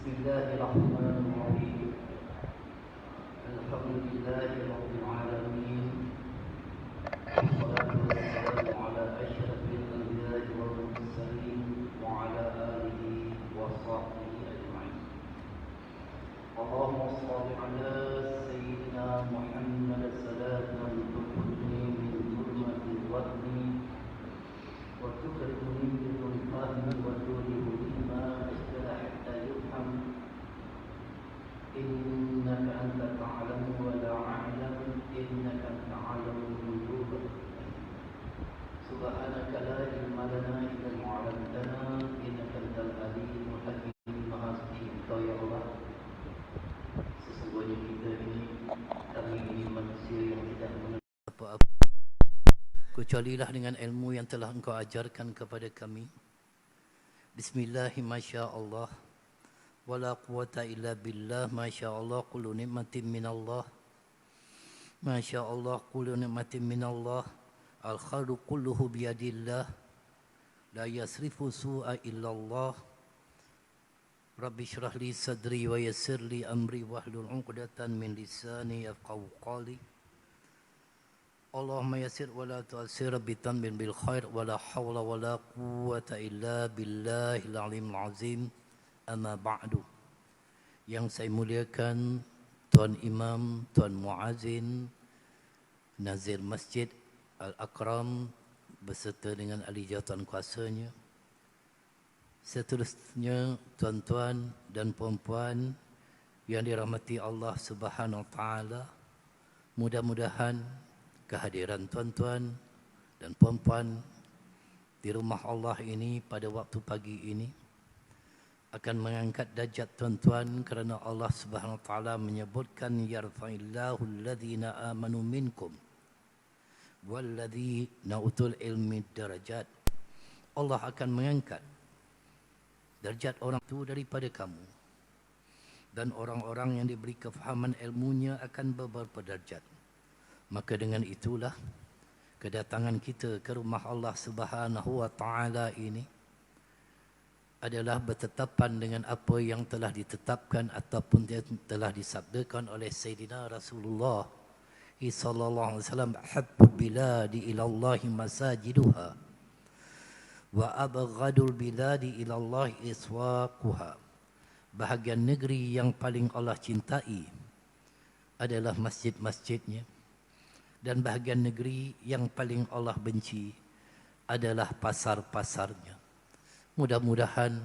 Bismillahirrahmanirrahim. Alhamdulillahi rabbil alamin. Wassalatu wassalamu ala asyrafil anbiya'i wal mursalin wa ala alihi wa sahbihi ajma'in. Allahumma shalli ala sayyidina Muhammad salatan tukhrijuni min dhulmatil wahmi wa tukhrijuni min dhulil fahmi wa tulihu bima asjala hatta yufham. إنك أنت تعلم ولا أعلم إنك أنت عالم الغيوب سبحانك لا علم لنا إلا ما علمتنا إنك أنت العليم الحكيم. Maha suci Engkau ya Allah, sesungguhnya kami ini manusia yang tidak mengenal apa-apa kecualilah dengan ilmu yang telah Engkau ajarkan kepada kami. Bismillahirrahmanirrahim. Masya-Allah wala quwata illa billah. Masya-Allah kullu nikmatin minallah. Masya-Allah kullu nikmatin minallah. Al-khairu kulluhu biyadillah. La yasrifu su'a illallah. Rabbi shrah li sadri wa yassir li amri wahlul 'uqdatan min lisani yafqahu qawli. Allahumma yassir wa la tu'assir bitanbin bil khair wa la hawla wa la quwata illa billahil 'aliyyil 'azim. Amma ba'du. Yang saya muliakan Tuan Imam, Tuan Muazzin, Nazir Masjid Al-Akram beserta dengan ahli jawatan kuasanya. Seterusnya tuan-tuan dan puan-puan yang dirahmati Allah Subhanahu wa taala. Mudah-mudahan kehadiran tuan-tuan dan puan-puan di rumah Allah ini pada waktu pagi ini akan mengangkat darjat tuan-tuan, kerana Allah Subhanahu wa taala menyebutkan yarfa'illahu alladhina amanu minkum walladhina utul ilmi darajat. Allah akan mengangkat darjat orang itu daripada kamu, dan orang-orang yang diberi kefahaman ilmunya akan beberapa darjat. Maka dengan itulah kedatangan kita ke rumah Allah Subhanahu wa taala ini adalah bertetapan dengan apa yang telah ditetapkan ataupun telah disabdakan oleh Sayyidina Rasulullah sallallahu alaihi wasallam, habbul biladi ila Allah masajiduha wa abghadul biladi ila Allah iswaquha. Bahagian negeri yang paling Allah cintai adalah masjid-masjidnya, dan bahagian negeri yang paling Allah benci adalah pasar-pasarnya. Mudah-mudahan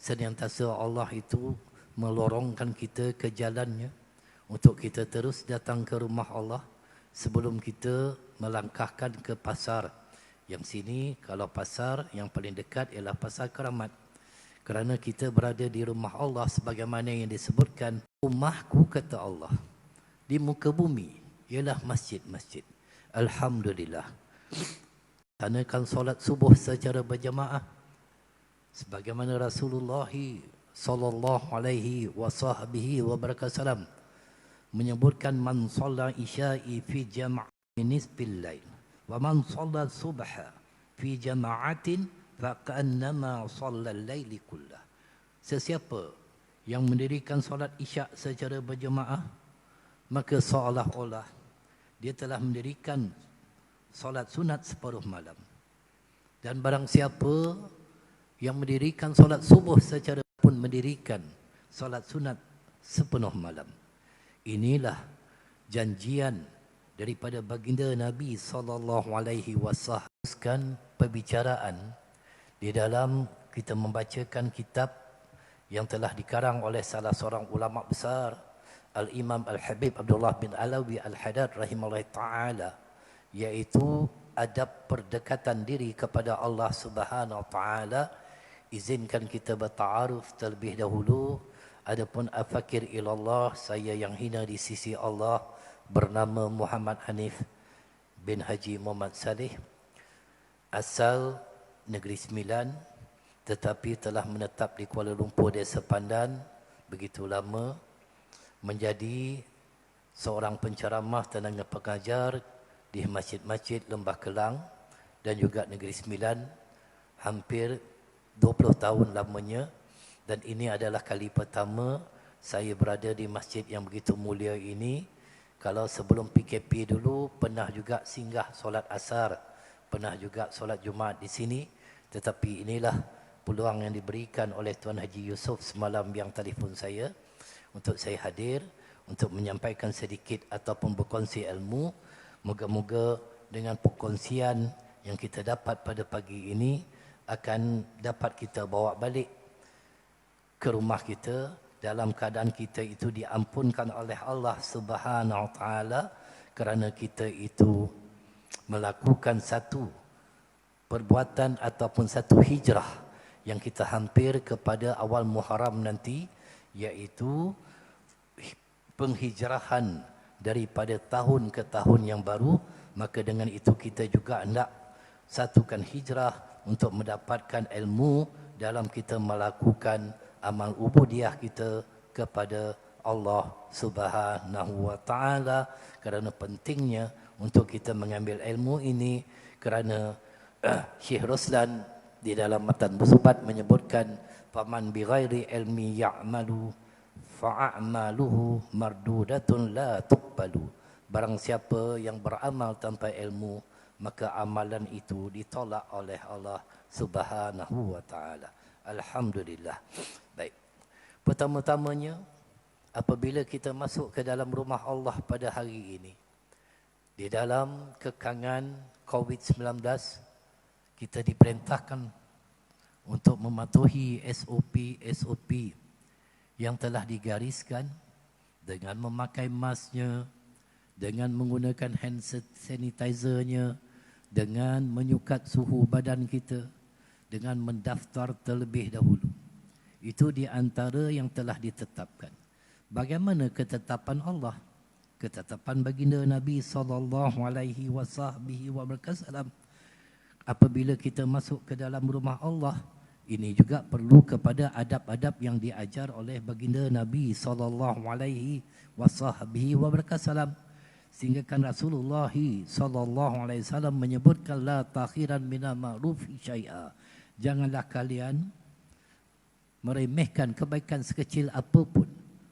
senantiasa Allah itu melorongkan kita ke jalannya untuk kita terus datang ke rumah Allah sebelum kita melangkahkan ke pasar. Yang sini kalau pasar yang paling dekat ialah Pasar Keramat. Kerana kita berada di rumah Allah sebagaimana yang disebutkan, rumahku kata Allah di muka bumi ialah masjid-masjid. Alhamdulillah. Laksanakan solat subuh secara berjamaah sebagaimana Rasulullah sallallahu alaihi wasallam menyebutkan, man shalla isya'i fi jama'atin nisfil lail wa man shalla subha fi jama'atin fa ka'annama shalla al-laili kullah. Sesiapa yang mendirikan solat isyak secara berjemaah, maka seolah-olah dia telah mendirikan solat sunat separuh malam. Dan barang siapa yang mendirikan solat subuh secara pun mendirikan solat sunat sepenuh malam. Inilah janjian daripada baginda Nabi sallallahu alaihi wasallam. Perbicaraan di dalam kita membacakan kitab yang telah dikarang oleh salah seorang ulama besar, Al-Imam Al-Habib Abdullah bin Alawi Al-Haddad rahimahullah ta'ala, iaitu adab perdekatan diri kepada Allah Subhanahu wa taala. Izinkan kita bertaaruf terlebih dahulu. Adapun afakir ilallah, saya yang hina di sisi Allah, bernama Muhammad Hanif bin Haji Muhammad Saleh, asal Negeri Sembilan, tetapi telah menetap di Kuala Lumpur, Desa Pandan begitu lama, menjadi seorang penceramah tenaga pengajar di masjid-masjid Lembah Kelang dan juga Negeri Sembilan hampir 20 tahun lamanya. Dan ini adalah kali pertama saya berada di masjid yang begitu mulia ini. Kalau sebelum PKP dulu pernah juga singgah solat asar, pernah juga solat Jumaat di sini. Tetapi inilah peluang yang diberikan oleh Tuan Haji Yusof semalam yang telefon saya untuk saya hadir untuk menyampaikan sedikit ataupun berkongsi ilmu. Moga-moga dengan perkongsian yang kita dapat pada pagi ini akan dapat kita bawa balik ke rumah kita dalam keadaan kita itu diampunkan oleh Allah Subhanahu Wa Taala kerana kita itu melakukan satu perbuatan ataupun satu hijrah yang kita hampir kepada awal Muharram nanti, iaitu penghijrahan daripada tahun ke tahun yang baru. Maka dengan itu kita juga hendak satukan hijrah untuk mendapatkan ilmu dalam kita melakukan amal ubudiyah kita kepada Allah Subhanahu Wa Taala. Kerana pentingnya untuk kita mengambil ilmu ini, kerana Syekh Ruslan di dalam matan bersubat menyebutkan faman bighairi ilmi ya'malu fa'amaluhu mardudatun la tuqbalu. Barang siapa yang beramal tanpa ilmu, maka amalan itu ditolak oleh Allah Subhanahu Wa Taala. Alhamdulillah. Baik. Pertama-tamanya, apabila kita masuk ke dalam rumah Allah pada hari ini, di dalam kekangan COVID-19, kita diperintahkan untuk mematuhi SOP yang telah digariskan dengan memakai masknya, dengan menggunakan hand sanitizer-nya, dengan menyukat suhu badan kita, dengan mendaftar terlebih dahulu. Itu di antara yang telah ditetapkan. Bagaimana ketetapan Allah? Ketetapan baginda Nabi SAW. Apabila kita masuk ke dalam rumah Allah, ini juga perlu kepada adab-adab yang diajar oleh baginda Nabi SAW. Sehingga kan Rasulullah SAW menyebutkan la takhiran minal ma'rufi syai'a. Janganlah kalian meremehkan kebaikan sekecil apapun.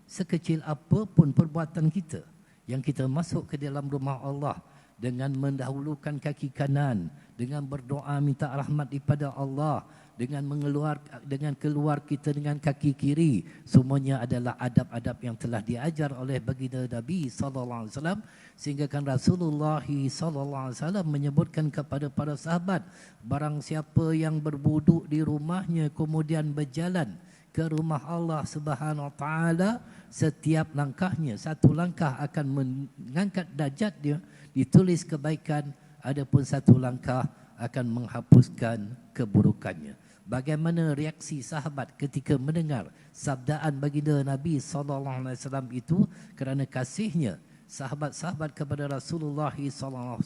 Sekecil apapun perbuatan kita yang kita masuk ke dalam rumah Allah dengan mendahulukan kaki kanan, dengan berdoa minta rahmat daripada Allah, dengan keluar kita dengan kaki kiri, semuanya adalah adab-adab yang telah diajar oleh baginda Nabi SAW. Sehingga kan Rasulullah SAW menyebutkan kepada para sahabat, barang siapa yang berwuduk di rumahnya kemudian berjalan ke rumah Allah Subhanahu Wa Taala, setiap langkahnya satu langkah akan mengangkat darjat dia, ditulis kebaikan, adapun satu langkah akan menghapuskan keburukannya. Bagaimana reaksi sahabat ketika mendengar sabdaan baginda Nabi SAW itu? Kerana kasihnya sahabat-sahabat kepada Rasulullah SAW,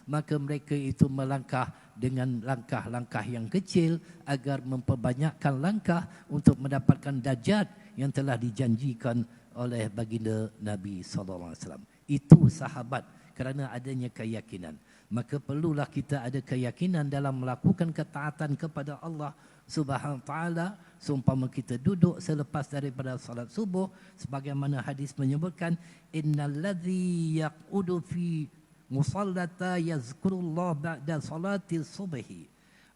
maka mereka itu melangkah dengan langkah-langkah yang kecil agar memperbanyakkan langkah untuk mendapatkan darjat yang telah dijanjikan oleh baginda Nabi SAW. Itu sahabat, kerana adanya keyakinan. Maka perlulah kita ada keyakinan dalam melakukan ketaatan kepada Allah Subhanahu Wa Taala. Seumpama kita duduk selepas daripada salat subuh, sebagaimana hadis menyebutkan, innalladzi yaqudu fi musallata yazkurullah ba'da salati subhi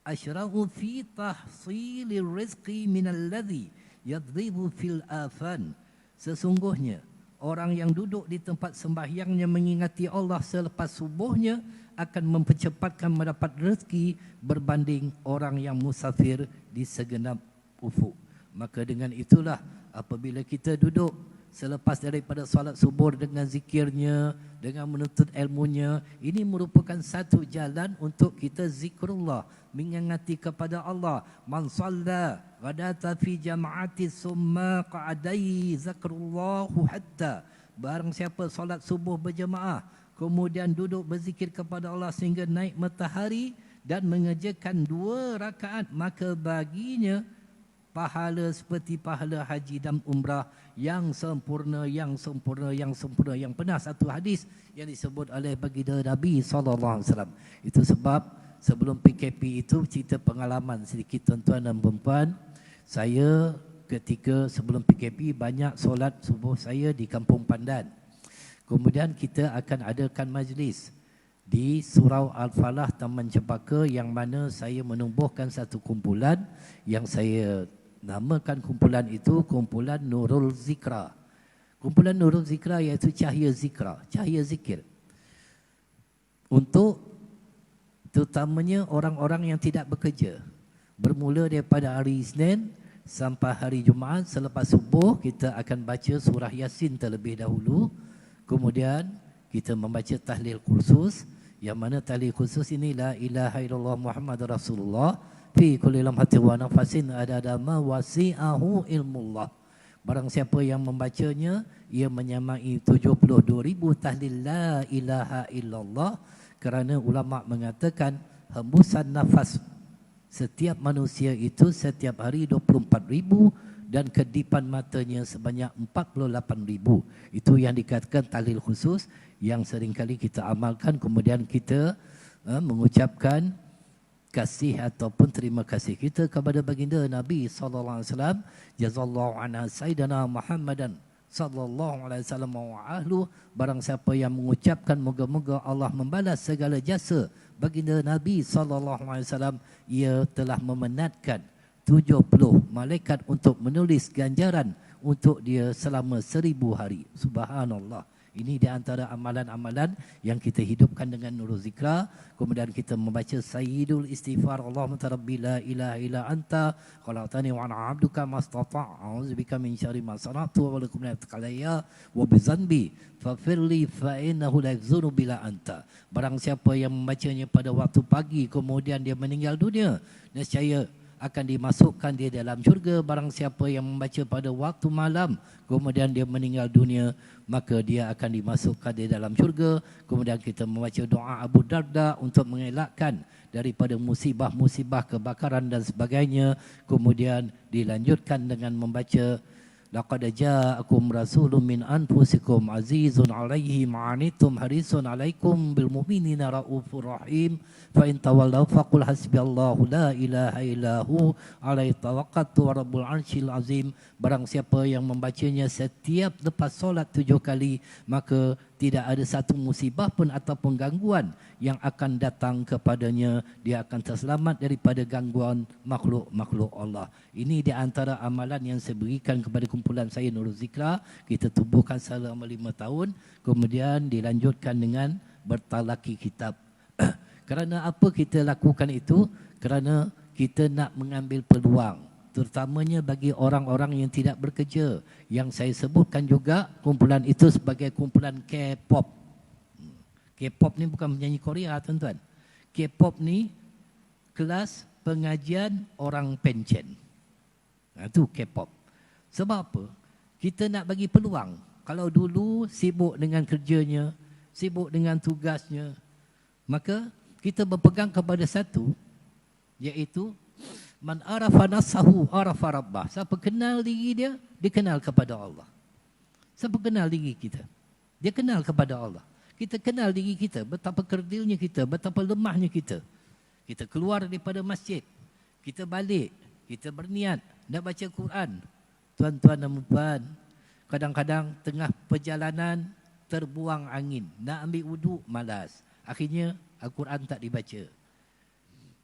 asyra'u fi tahsilir rizqi minalladzi yadribu fil afan. Sesungguhnya orang yang duduk di tempat sembahyangnya mengingati Allah selepas subuhnya akan mempercepatkan mendapat rezeki berbanding orang yang musafir di segenap ufuk. Maka dengan itulah apabila kita duduk selepas daripada solat subuh dengan zikirnya, dengan menuntut ilmunya, ini merupakan satu jalan untuk kita zikrullah, mengingati kepada Allah. Man shalla ghadata fi jama'ati summa qa'adai zakrullahu hatta. Barang siapa solat subuh berjemaah, kemudian duduk berzikir kepada Allah sehingga naik matahari dan mengerjakan 2 rakaat, maka baginya pahala seperti pahala haji dan umrah yang sempurna, yang sempurna, yang sempurna. Yang pernah satu hadis yang disebut oleh baginda Nabi SAW. Itu sebab sebelum PKP itu cerita pengalaman sedikit tuan-tuan dan puan-puan. Saya ketika sebelum PKP banyak solat subuh saya di Kampung Pandan. Kemudian kita akan adakan majlis di Surau Al-Falah Taman Cempaka, yang mana saya menubuhkan satu kumpulan yang saya namakan kumpulan itu kumpulan Nurul Zikra. Kumpulan Nurul Zikra iaitu cahaya zikra, cahaya zikir. Untuk terutamanya orang-orang yang tidak bekerja. Bermula daripada hari Isnin sampai hari Jumaat, selepas subuh kita akan baca surah Yasin terlebih dahulu. Kemudian kita membaca tahlil khusus, yang mana tahlil khusus ini la ilaha illallah Muhammad Rasulullah fi kulli lamhatin wa nafasin adada ma wasi'ahu ilmullah. Barang siapa yang membacanya, ia menyamai 72,000 tahlil la ilaha illallah, kerana ulama mengatakan hembusan nafas setiap manusia itu setiap hari 24,000 dan kedipan matanya sebanyak 48,000. Itu yang dikatakan tahlil khusus yang seringkali kita amalkan. Kemudian kita mengucapkan kasih ataupun terima kasih kita kepada baginda Nabi sallallahu alaihi wasallam. Jazallahu anna sayyidina Muhammadan sallallahu alaihi wasallam wa ahlu. Barang siapa yang mengucapkan moga-moga Allah membalas segala jasa baginda Nabi sallallahu alaihi wasallam, ia telah memenatkan 70 malaikat untuk menulis ganjaran untuk dia selama 1000 hari. Subhanallah. Ini di antara amalan-amalan yang kita hidupkan dengan Nurul Zikra. Kemudian kita membaca Sayyidul Istighfar. Allahumma rabbi la ilaha illa anta khalaqtani wa ana 'abduka mastata'. A'udzubika min syarri ma sana'tu wa lakum la taqalayya wa bi dzanbi faghfirli fa innahu la yaghfiru bila anta. Barang siapa yang membacanya pada waktu pagi kemudian dia meninggal dunia, nescaya akan dimasukkan dia dalam syurga. Barang siapa yang membaca pada waktu malam kemudian dia meninggal dunia, maka dia akan dimasukkan dia dalam syurga. Kemudian kita membaca doa Abu Darda untuk mengelakkan daripada musibah-musibah kebakaran dan sebagainya. Kemudian dilanjutkan dengan membaca laqad ja'akum rasulun min anfusikum azizun 'alaihi ma 'anittum harisun 'alaikum bil mu'minina raufur rahim fa in tawallaw faqul hasbiyallahu la ilaha illahu 'alaihi tawakkaltu wa rabbul 'arsyil azim. Barang siapa yang membacanya setiap lepas solat 7 kali, maka tidak ada satu musibah pun ataupun gangguan yang akan datang kepadanya. Dia akan terselamat daripada gangguan makhluk-makhluk Allah. Ini di antara amalan yang saya berikan kepada kumpulan saya Nurul Zikra. Kita tubuhkan selama 5 tahun. Kemudian dilanjutkan dengan bertalaki kitab. Kerana apa kita lakukan itu? Kerana kita nak mengambil peluang, terutamanya bagi orang-orang yang tidak bekerja. Yang saya sebutkan juga kumpulan itu sebagai kumpulan K-pop. K-pop ni bukan penyanyi Korea, tuan-tuan. K-pop ni kelas pengajian orang pencen. Itu K-pop. Sebab apa? Kita nak bagi peluang. Kalau dulu sibuk dengan kerjanya, sibuk dengan tugasnya, maka kita berpegang kepada satu, iaitu man arafa nafsahu arafa rabbah. Siapa kenal diri dia, dia kenal kepada Allah. Siapa kenal diri kita, dia kenal kepada Allah. Kita kenal diri kita, betapa kerdilnya kita, betapa lemahnya kita. Kita keluar daripada masjid, kita balik, kita berniat nak baca Quran. Tuan-tuan dan puan, kadang-kadang tengah perjalanan terbuang angin, nak ambil wuduk malas. Akhirnya Al-Quran tak dibaca.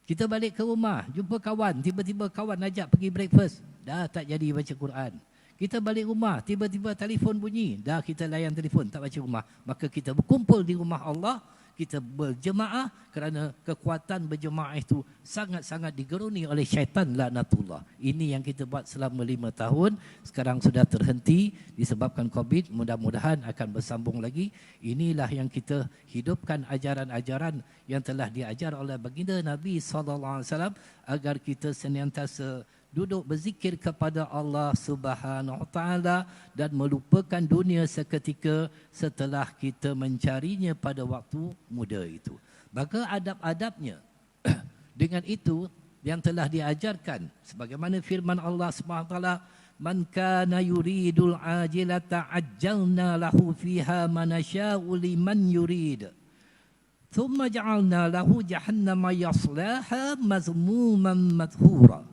Kita balik ke rumah, jumpa kawan, tiba-tiba kawan ajak pergi breakfast, dah tak jadi baca Quran. Kita balik rumah, tiba-tiba telefon bunyi, dah kita layan telefon, tak baca rumah. Maka kita berkumpul di rumah Allah, kita berjemaah, kerana kekuatan berjemaah itu sangat-sangat digeruni oleh syaitan laknatullah. Ini yang kita buat selama 5 tahun, sekarang sudah terhenti disebabkan COVID, mudah-mudahan akan bersambung lagi. Inilah yang kita hidupkan ajaran-ajaran yang telah diajar oleh baginda Nabi SAW, agar kita senantiasa duduk berzikir kepada Allah Subhanahu Wa Taala dan melupakan dunia seketika setelah kita mencarinya pada waktu muda itu. Maka adab-adabnya dengan itu yang telah diajarkan sebagaimana firman Allah Subhanahu Wa Taala, man kana yuridul ajilata ajjalna lahu fiha ma nasha'u liman yurid thumma ja'alna lahu jahannama yaslaha mazmuman madhura.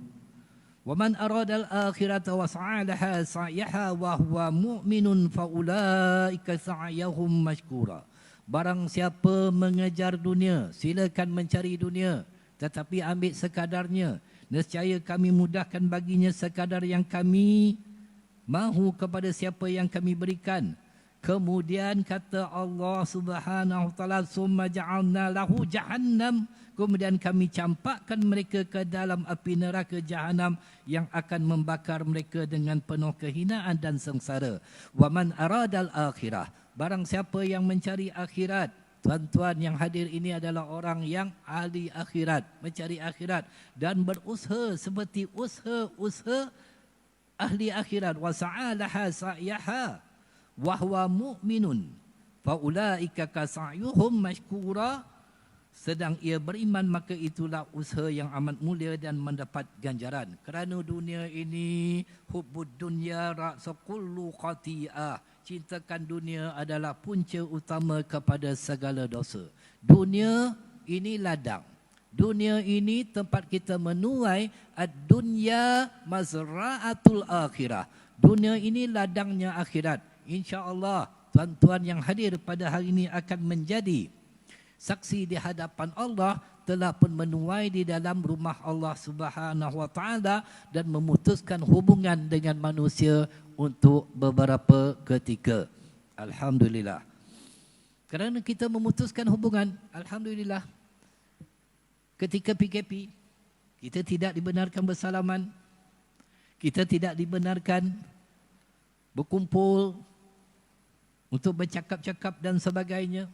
وَمَنْ أَرَادَ الْآخِرَةَ وَسَعَى لَهَا سَعْيَهَا وَهُوَ مُؤْمِنٌ فَأُولَئِكَ سَعْيُهُمْ مَشْكُورًا. Barang siapa mengejar dunia, silakan mencari dunia, tetapi ambil sekadarnya. Nescaya kami mudahkan baginya sekadar yang kami mahu kepada siapa yang kami berikan. Kemudian kata Allah Subhanahu wa taala, summa ja'alna lahu jahannam, kemudian kami campakkan mereka ke dalam api neraka jahanam yang akan membakar mereka dengan penuh kehinaan dan sengsara. Wa man aradal akhirah, barang siapa yang mencari akhirat. Tuan-tuan yang hadir ini adalah orang yang ahli akhirat, mencari akhirat dan berusaha seperti usaha ahli akhirat. Wa sa'alaha sa'yaha wa huwa mu'minun fa ulaika ka sa'yuhum mashkura, sedang ia beriman maka itulah usaha yang amat mulia dan mendapat ganjaran. Kerana dunia ini hubbud dunya ra'sa kullu khati'ah, cintakan dunia adalah punca utama kepada segala dosa. Dunia ini ladang, dunia ini tempat kita menuai. Ad-dunya mazra'atul akhirah, dunia ini ladangnya akhirat. InsyaAllah tuan-tuan yang hadir pada hari ini akan menjadi saksi di hadapan Allah telah pun menuai di dalam rumah Allah Subhanahu wa taala dan memutuskan hubungan dengan manusia untuk beberapa ketika. Alhamdulillah. Kerana kita memutuskan hubungan, alhamdulillah. Ketika PKP, kita tidak dibenarkan bersalaman. Kita tidak dibenarkan berkumpul untuk bercakap-cakap dan sebagainya.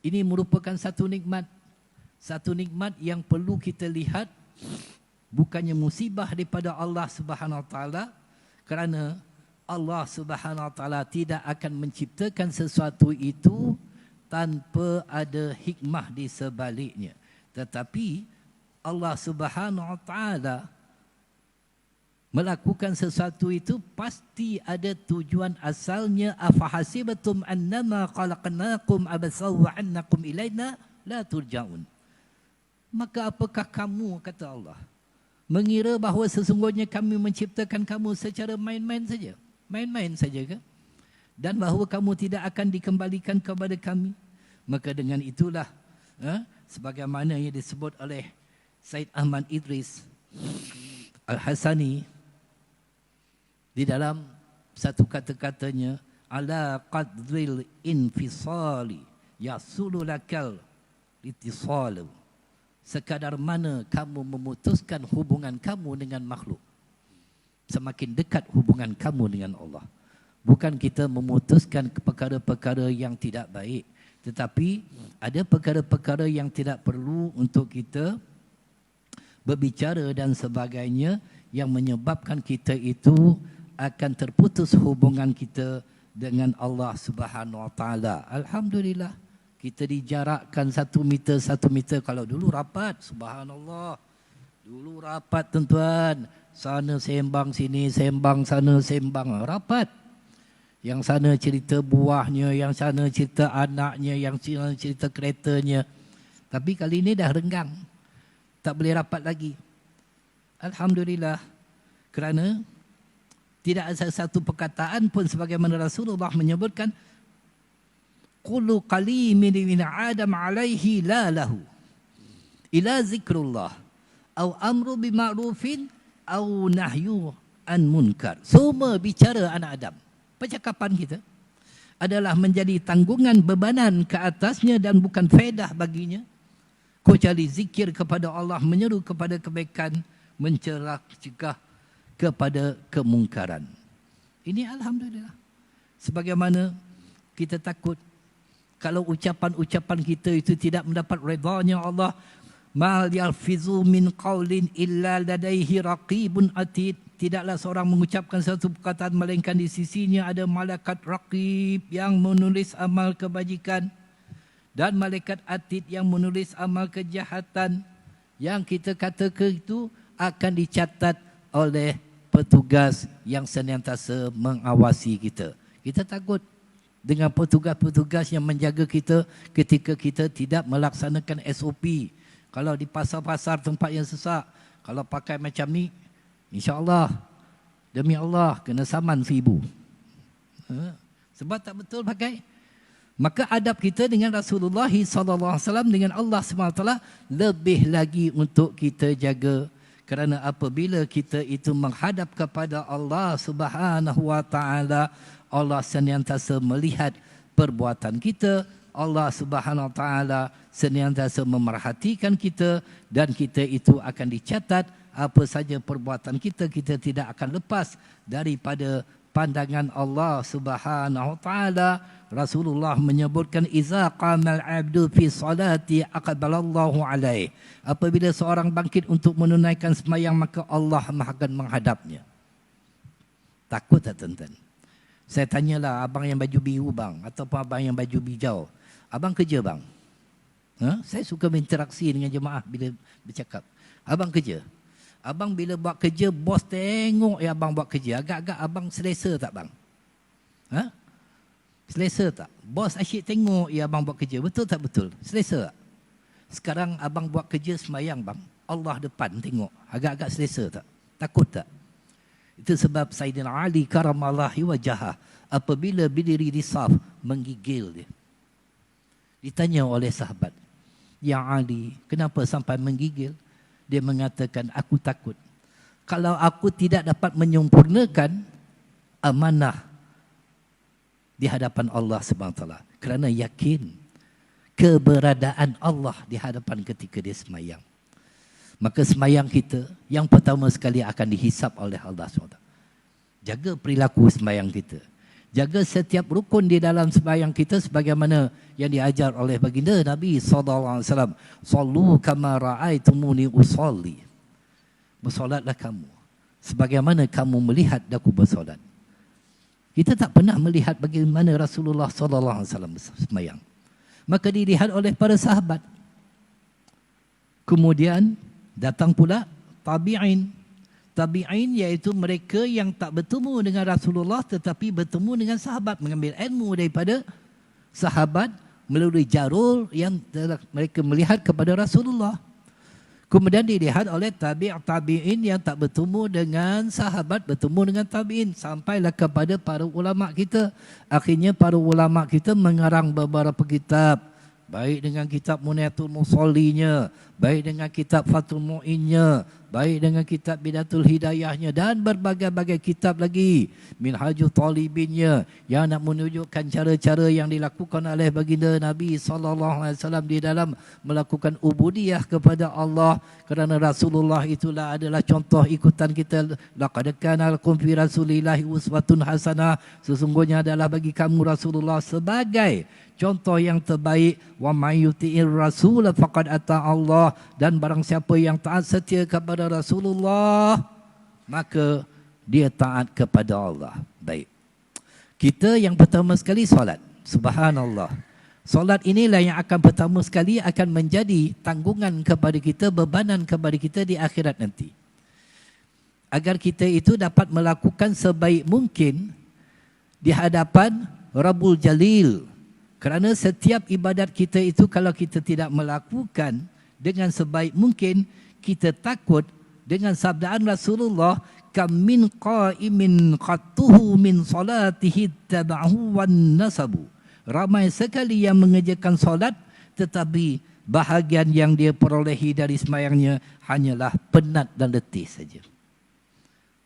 Ini merupakan satu nikmat. Satu nikmat yang perlu kita lihat bukannya musibah daripada Allah Subhanahu wa taala, kerana Allah Subhanahu wa taala tidak akan menciptakan sesuatu itu tanpa ada hikmah di sebaliknya. Tetapi Allah Subhanahu wa taala melakukan sesuatu itu pasti ada tujuan asalnya. Afahasibatum annama khalaqnakum abasaw wa annakum ilaina la turja'un. Maka apakah kamu, kata Allah, mengira bahawa sesungguhnya kami menciptakan kamu secara main-main saja? Main-main saja ke? Dan bahawa kamu tidak akan dikembalikan kepada kami? Maka dengan itulah sebagaimana yang disebut oleh Said Ahmad Idris Al-Hasani di dalam satu kata-katanya, ala qadril infisali yasulu lakal itisalu, sekadar mana kamu memutuskan hubungan kamu dengan makhluk, semakin dekat hubungan kamu dengan Allah. Bukan kita memutuskan perkara-perkara yang tidak baik, tetapi ada perkara-perkara yang tidak perlu untuk kita berbicara dan sebagainya, yang menyebabkan kita itu akan terputus hubungan kita dengan Allah Subhanahu wa taala. Alhamdulillah, kita dijarakkan 1 meter. Kalau dulu rapat, subhanallah. Dulu rapat tuan-tuan, sana sembang sini, sembang sana, sembang rapat. Yang sana cerita buahnya, yang sana cerita anaknya, yang sana cerita keretanya. Tapi kali ini dah renggang, tak boleh rapat lagi. Alhamdulillah, kerana tidak ada satu perkataan pun sebagaimana Rasulullah menyebutkan, kullu qalimin min Adam alaihi la lahu ila zikrullah au amru bima'rufin au nahyu an munkar. Semua bicara anak Adam, percakapan kita adalah menjadi tanggungan bebanan ke atasnya dan bukan faedah baginya, kecuali zikir kepada Allah, menyeru kepada kebaikan, mencegah kepada kemungkaran. Ini alhamdulillah. Sebagaimana kita takut kalau ucapan-ucapan kita itu tidak mendapat redanya Allah, mal yalfizu min qaulin illa ladaihi raqibun atid. Tidaklah seorang mengucapkan satu perkataan melainkan di sisinya ada malaikat raqib yang menulis amal kebajikan dan malaikat atid yang menulis amal kejahatan. Yang kita katakan itu akan dicatat oleh petugas yang senantiasa mengawasi kita. Kita takut dengan petugas-petugas yang menjaga kita ketika kita tidak melaksanakan SOP. Kalau di pasar-pasar tempat yang sesak, kalau pakai macam ni, InsyaAllah, demi Allah, kena saman 1000. Sebab tak betul pakai. Maka adab kita dengan Rasulullah SAW, dengan Allah SWT, lebih lagi untuk kita jaga. Kerana apabila kita itu menghadap kepada Allah Subhanahu Wa Taala, Allah senantiasa melihat perbuatan kita. Allah Subhanahu Wa Taala senantiasa memerhatikan kita, dan kita itu akan dicatat apa saja perbuatan kita. Kita tidak akan lepas daripada pandangan Allah Subhanahu Wa Taala. Rasulullah menyebutkan, iza qamal abdu fi salati aqbalallahu alaih. Apabila seorang bangkit untuk menunaikan sembahyang, maka Allah akan menghadapnya. Takut tak tuan-tuan? Saya tanyalah abang yang baju biru bang, ataupun abang yang baju hijau, abang kerja bang? Saya suka berinteraksi dengan jemaah bila bercakap. Abang kerja? Abang bila buat kerja, bos tengok abang buat kerja, agak-agak abang selesa tak bang? Selesa tak? Bos asyik tengok abang buat kerja, betul tak betul? Selesa tak? Sekarang abang buat kerja sembahyang bang, Allah depan tengok, agak-agak selesa tak? Takut tak? Itu sebab Sayyidina Ali karamallahi wajhah, apabila berdiri di saf, menggigil dia. Ditanya oleh sahabat, ya Ali, kenapa sampai menggigil? Dia mengatakan, aku takut kalau aku tidak dapat menyempurnakan amanah di hadapan Allah SWT, kerana yakin keberadaan Allah di hadapan ketika dia semayang. Maka semayang kita yang pertama sekali akan dihisap oleh Allah SWT. Jaga perilaku semayang kita. Jaga setiap rukun di dalam sembahyang kita sebagaimana yang diajar oleh baginda Nabi SAW. Sallu kama ra'aitumuni usalli. Bersolatlah kamu sebagaimana kamu melihat aku bersolat. Kita tak pernah melihat bagaimana Rasulullah SAW sembahyang. Maka dilihat oleh para sahabat. Kemudian datang pula tabi'in. Tabi'in iaitu mereka yang tak bertemu dengan Rasulullah tetapi bertemu dengan sahabat, mengambil ilmu daripada sahabat melalui jarul yang mereka melihat kepada Rasulullah. Kemudian dilihat oleh tabi'in yang tak bertemu dengan sahabat, bertemu dengan tabi'in, sampailah kepada para ulama kita. Akhirnya para ulama kita mengarang beberapa kitab, baik dengan kitab Muniatul Musallinya, baik dengan kitab Fathul Mu'innya, baik dengan kitab Bidatul Hidayahnya, dan berbagai-bagai kitab lagi, Minhajul Talibinnya, yang nak menunjukkan cara-cara yang dilakukan oleh baginda Nabi SAW di dalam melakukan ubudiyah kepada Allah. Kerana Rasulullah itulah adalah contoh ikutan kita. Laqad kana lakum fi Rasulillahi uswatun hasanah. Sesungguhnya adalah bagi kamu Rasulullah sebagai contoh yang terbaik. Wa may yuti'ir rasul faqad ata Allah. Dan barang siapa yang taat setia kepada Rasulullah, maka dia taat kepada Allah. Baik. Kita yang pertama sekali solat. Subhanallah. Solat inilah yang akan pertama sekali akan menjadi tanggungan kepada kita, bebanan kepada kita di akhirat nanti. Agar kita itu dapat melakukan sebaik mungkin di hadapan Rabbul Jalil. Kerana setiap ibadat kita itu kalau kita tidak melakukan dengan sebaik mungkin, kita takut dengan sabdaan Rasulullah, kam min qa'imin qattuhu min salatihi taba'hu wan nasabu. Ramai sekali yang mengerjakan solat tetapi bahagian yang dia perolehi dari sembahyangnya hanyalah penat dan letih saja.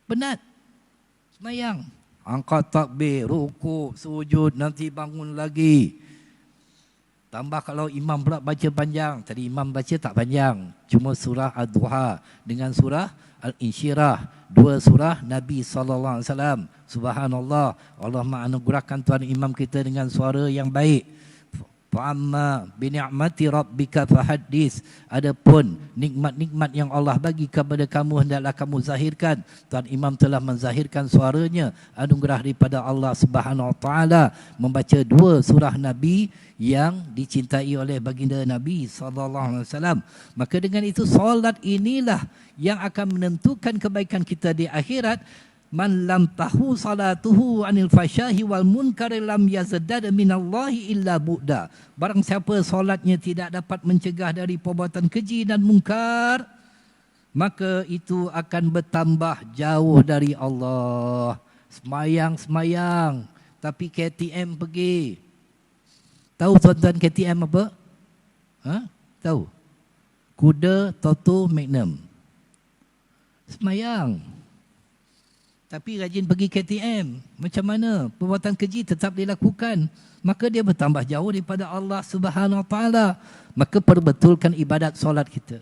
Penat sembahyang, angkat takbir, rukuk, sujud, nanti bangun lagi. Tambah kalau imam pula baca panjang. Tadi imam baca tak panjang. Cuma surah Ad-Duha dengan surah Al-Insyirah. 2 surah Nabi SAW. Subhanallah. Allah menganugerahkan tuan imam kita dengan suara yang baik. Fa'amma bini'mati rabbika fahaddis. Adapun nikmat-nikmat yang Allah bagi kepada kamu, hendaklah kamu zahirkan. Tuan imam telah menzahirkan suaranya, anugerah daripada Allah Subhanahu Wa Taala, membaca 2 surah Nabi yang dicintai oleh baginda Nabi SAW. Maka dengan itu solat inilah yang akan menentukan kebaikan kita di akhirat. Man lam tahu salatuhu anil fasyahi wal munkari lam yazdad minallahi illa bu'da. Barang siapa solatnya tidak dapat mencegah dari perbuatan keji dan mungkar, maka itu akan bertambah jauh dari Allah. Semayang, tapi KTM pergi. Tahu tuan-tuan KTM apa? Tahu? Kuda Toto Magnum. Semayang, tapi rajin pergi KTM. Macam mana? Perbuatan keji tetap dilakukan. Maka dia bertambah jauh daripada Allah Subhanahu Wa Taala. Maka perbetulkan ibadat solat kita.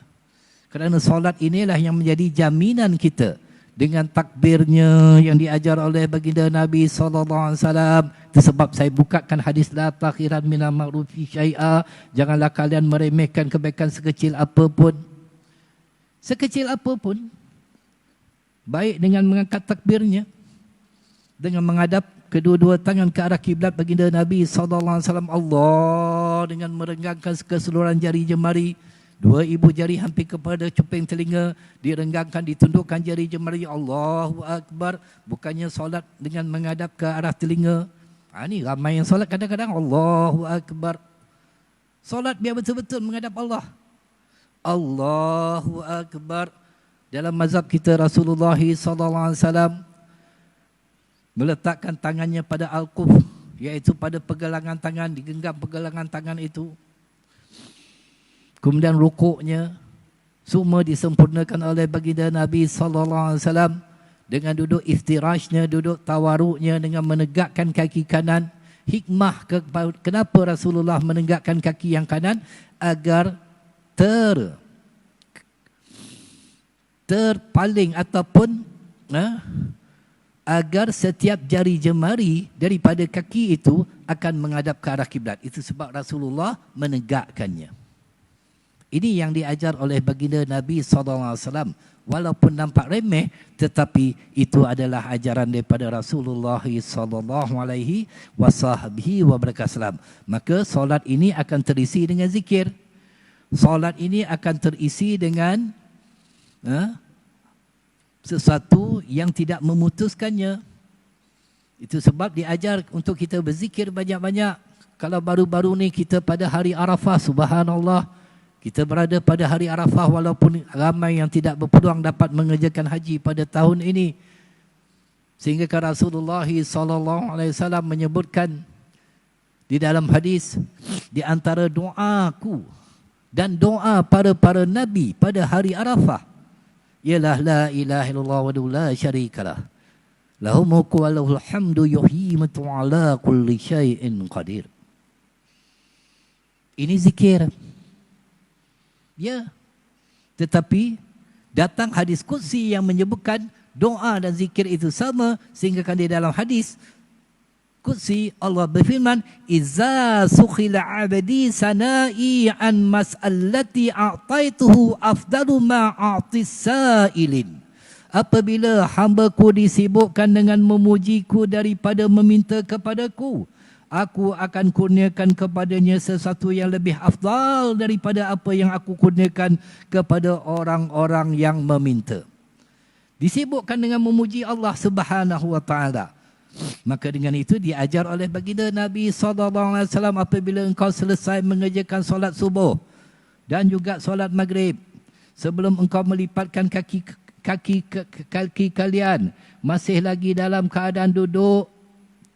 Kerana solat inilah yang menjadi jaminan kita dengan takbirnya yang diajar oleh baginda Nabi SAW. Itu sebab saya bukakan hadis la takhiran minal ma'rufi syai'a. Janganlah kalian meremehkan kebaikan sekecil apapun. Sekecil apapun. Baik dengan mengangkat takbirnya, dengan menghadap kedua-dua tangan ke arah kiblat baginda Nabi SAW. Allah dengan merenggangkan keseluruhan jari jemari. Dua ibu jari hampir kepada cuping telinga, direnggangkan, ditundukkan jari jemari. Allahu Akbar. Bukannya solat dengan menghadap ke arah telinga. Ini ramai yang solat kadang-kadang Allahu Akbar. Solat biar betul-betul menghadap Allah. Allahu Akbar. Dalam mazhab kita Rasulullah SAW meletakkan tangannya pada al-quf, iaitu pada pergelangan tangan, digenggam pergelangan tangan itu. Kemudian rukuknya semua disempurnakan oleh baginda Nabi SAW dengan duduk iftirashnya, duduk tawaruknya dengan menegakkan kaki kanan. Hikmah kenapa Rasulullah menegakkan kaki yang kanan? Agar terpaling ataupun agar setiap jari jemari daripada kaki itu akan menghadap ke arah kiblat. Itu sebab Rasulullah menegakkannya. Ini yang diajar oleh baginda Nabi SAW. Walaupun nampak remeh, tetapi itu adalah ajaran daripada Rasulullah SAW. Maka solat ini akan terisi dengan zikir. Solat ini akan terisi dengan sesuatu yang tidak memutuskannya. Itu sebab diajar untuk kita berzikir banyak-banyak. Kalau baru-baru ni kita pada hari Arafah, subhanallah, kita berada pada hari Arafah walaupun ramai yang tidak berpeluang dapat mengerjakan haji pada tahun ini. Sehingga Rasulullah SAW menyebutkan di dalam hadis, di antara doaku dan doa para nabi pada hari Arafah ialah la ilaha illallah wa la syarikalah. Lahu mulku wa lahul hamdu yuhyi wa ala kulli syai'in qadir. Ini zikir. Ya. Tetapi datang hadis qudsi yang menyebutkan doa dan zikir itu sama, sehingga kan di dalam hadis qudsi Allah berfirman, "Iza sukhila 'abdi sana'i an mas'alati a'taituhu afdalu ma a'tis sa'ilin." Apabila hamba-Ku disibukkan dengan memujiku daripada meminta kepadaku, aku akan kurniakan kepadanya sesuatu yang lebih afdal daripada apa yang aku kurniakan kepada orang-orang yang meminta. Disibukkan dengan memuji Allah Subhanahu wa taala. Maka dengan itu diajar oleh baginda Nabi SAW, apabila engkau selesai mengerjakan solat subuh dan juga solat maghrib, sebelum engkau melipatkan kaki kalian, masih lagi dalam keadaan duduk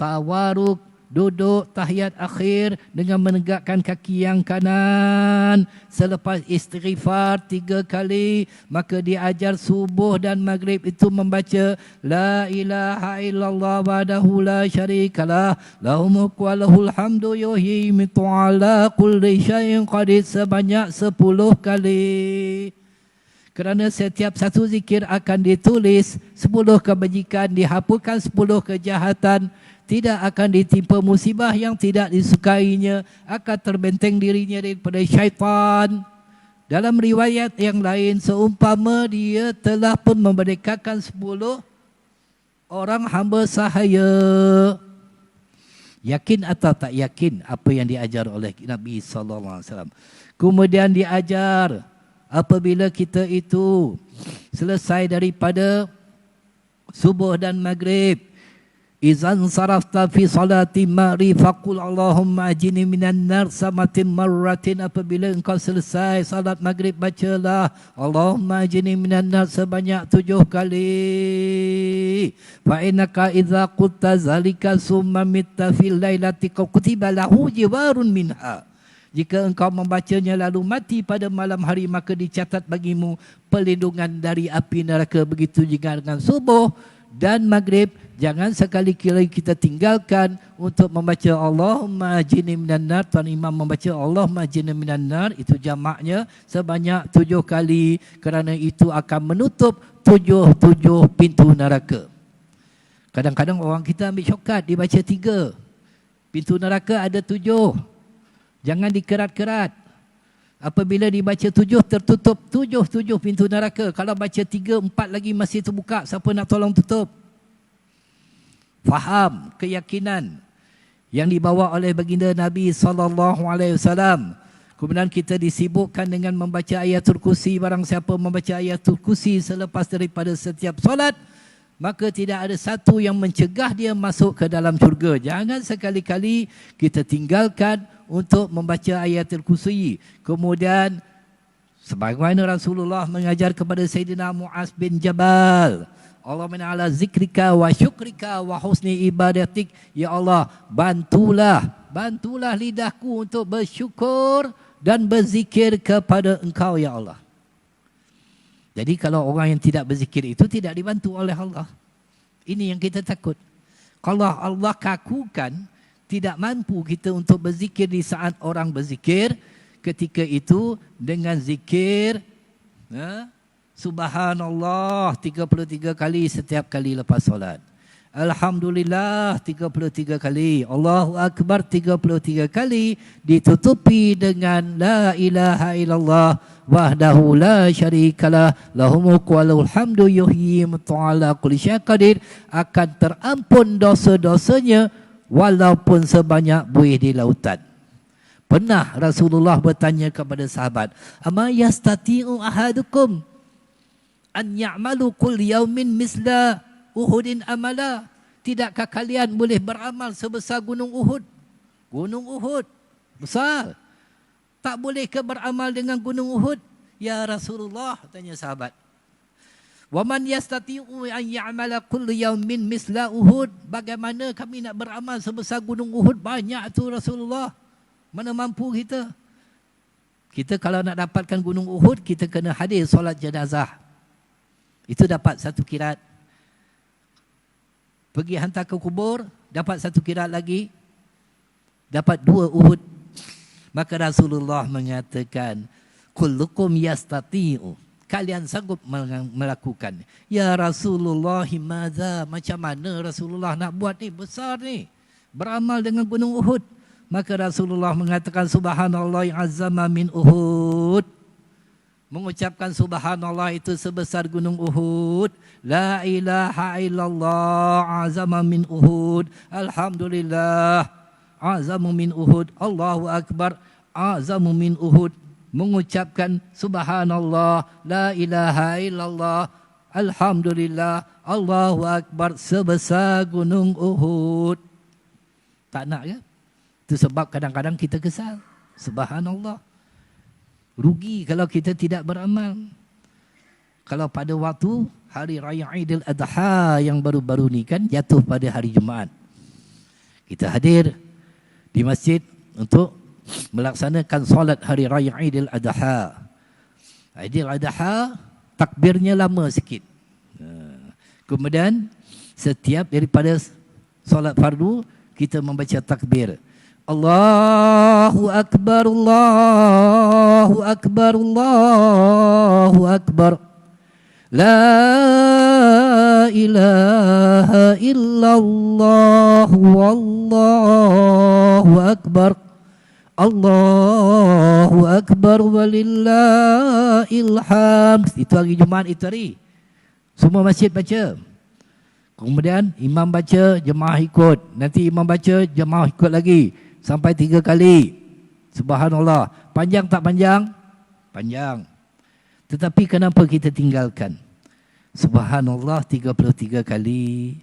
tawaruk, duduk tahiyat akhir dengan menegakkan kaki yang kanan, selepas istighfar 3 kali, maka diajar subuh dan maghrib itu membaca la ilaha illallah wahdahu la syarikalah lahul mulku wa lahul hamdu yuhyi wa ala kulli syai'in qadir sebanyak 10 kali. Kerana setiap satu zikir akan ditulis 10 kebajikan, dihapuskan 10 kejahatan, tidak akan ditimpa musibah yang tidak disukainya, akan terbenteng dirinya daripada syaitan. Dalam riwayat yang lain, seumpama dia telah pun memerdekakan 10 orang hamba sahaya. Yakin atau tak yakin apa yang diajar oleh Nabi SAW. Kemudian diajar apabila kita itu selesai daripada subuh dan maghrib, Izan sarafta fi salati ma'ri faqul Allahumma ajini minan nar samatin marratin. Apabila engkau selesai salat maghrib, bacalah Allahumma ajini minan nar sebanyak 7 kali. Fa innaka idza qulta zalika summa mitta fil lailati kutiba lahu jiwarun minha. Jika engkau membacanya lalu mati pada malam hari, maka dicatat bagimu perlindungan dari api neraka. Begitu juga dengan subuh dan maghrib. Jangan sekali-kali kita tinggalkan untuk membaca Allahumma ajini minan nar. Tuan Imam membaca Allahumma ajini minan nar, itu jamaknya sebanyak 7 kali, kerana itu akan menutup 7 pintu neraka. Kadang-kadang orang kita ambil shortcut, dibaca 3. Pintu neraka ada 7. Jangan dikerat-kerat. Apabila dibaca 7, tertutup 7 pintu neraka. Kalau baca 3, 4 lagi masih terbuka, siapa nak tolong tutup? Faham, keyakinan yang dibawa oleh baginda Nabi SAW. Kemudian kita disibukkan dengan membaca ayatul kursi. Barang siapa membaca ayatul kursi selepas daripada setiap solat, maka tidak ada satu yang mencegah dia masuk ke dalam syurga. Jangan sekali-kali kita tinggalkan untuk membaca ayatul kursi. Kemudian sebagaimana Rasulullah mengajar kepada Sayyidina Muaz bin Jabal, Allahumma ala zikrika wa syukrika wa husni ibadatik. Ya Allah, bantulah lidahku untuk bersyukur dan berzikir kepada Engkau, ya Allah. Jadi kalau orang yang tidak berzikir itu tidak dibantu oleh Allah. Ini yang kita takut. Kalau Allah kakukan, tidak mampu kita untuk berzikir di saat orang berzikir, ketika itu dengan zikir Subhanallah 33 kali setiap kali lepas solat. Alhamdulillah 33 kali. Allahu Akbar 33 kali. Ditutupi dengan La ilaha illallah wahdahu la syarikalah lahul mulku wa lahul hamdu yuhyi wa ta'ala kulli syai'in qadir. Akan terampun dosa-dosanya walaupun sebanyak buih di lautan. Pernah Rasulullah bertanya kepada sahabat, ama yastati'u ahadukum an ya'malu kull yaumin misla Uhudin amala. Tidakkah kalian boleh beramal sebesar gunung Uhud? Gunung Uhud besar. Tak boleh ke beramal dengan gunung Uhud? Ya Rasulullah, tanya sahabat. Wa man yastati'u an ya'mala kull yaumin misla Uhud. Bagaimana kami nak beramal sebesar gunung Uhud? Banyak tu Rasulullah. Mana mampu kita? Kita kalau nak dapatkan gunung Uhud, kita kena hadir solat jenazah. Itu dapat 1 kirat. Pergi hantar ke kubur, dapat 1 kirat lagi. Dapat 2 Uhud. Maka Rasulullah mengatakan, kullukum yastati'u. Kalian sanggup melakukan. Ya Rasulullah, madza? Macam mana Rasulullah nak buat ni? Besar ni. Beramal dengan gunung Uhud. Maka Rasulullah mengatakan, Subhanallah yang azama min Uhud. Mengucapkan subhanallah itu sebesar gunung Uhud. La ilaha illallah azama min Uhud. Alhamdulillah azamu min Uhud. Allahu Akbar azamu min Uhud. Mengucapkan subhanallah, la ilaha illallah, alhamdulillah, Allahu Akbar sebesar gunung Uhud. Tak nak ke? Itu sebab kadang-kadang kita kesal. Subhanallah. Rugi kalau kita tidak beramal. Kalau pada waktu hari raya Aidil Adha yang baru-baru ni kan jatuh pada hari Jumaat, kita hadir di masjid untuk melaksanakan solat hari raya Aidil Adha. Aidil Adha takbirnya lama sikit. Kemudian setiap daripada solat fardu kita membaca takbir. Allahu Akbar, Allahu Akbar, Allahu Akbar. La ilaha illallah, wallahu Akbar. Allahu Akbar walillahil hamd. Itu hari Jumaat itu hari. Semua masjid baca. Kemudian imam baca, jemaah ikut. Nanti imam baca, jemaah ikut lagi. Sampai 3 kali. Subhanallah. Panjang tak panjang? Panjang. Tetapi kenapa kita tinggalkan? Subhanallah 33 kali.